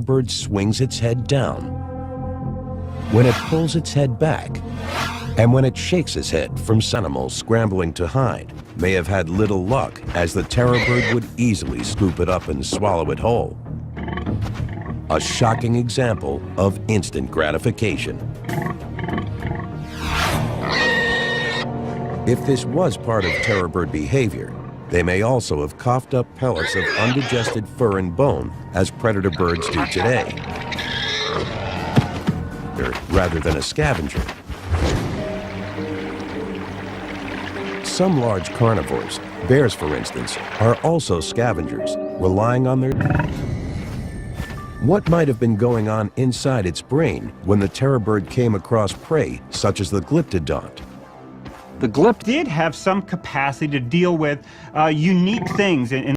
bird swings its head down, when it pulls its head back, and when it shakes its head from animals scrambling to hide, may have had little luck, as the terror bird would easily scoop it up and swallow it whole. A shocking example of instant gratification. If this was part of terror bird behavior, they may also have coughed up pellets of undigested fur and bone, as predator birds do today, rather than a scavenger. Some large carnivores, bears for instance, are also scavengers, relying on their... What might have been going on inside its brain when the terror bird came across prey such as the glyptodont? The glyptodont did have some capacity to deal with unique things in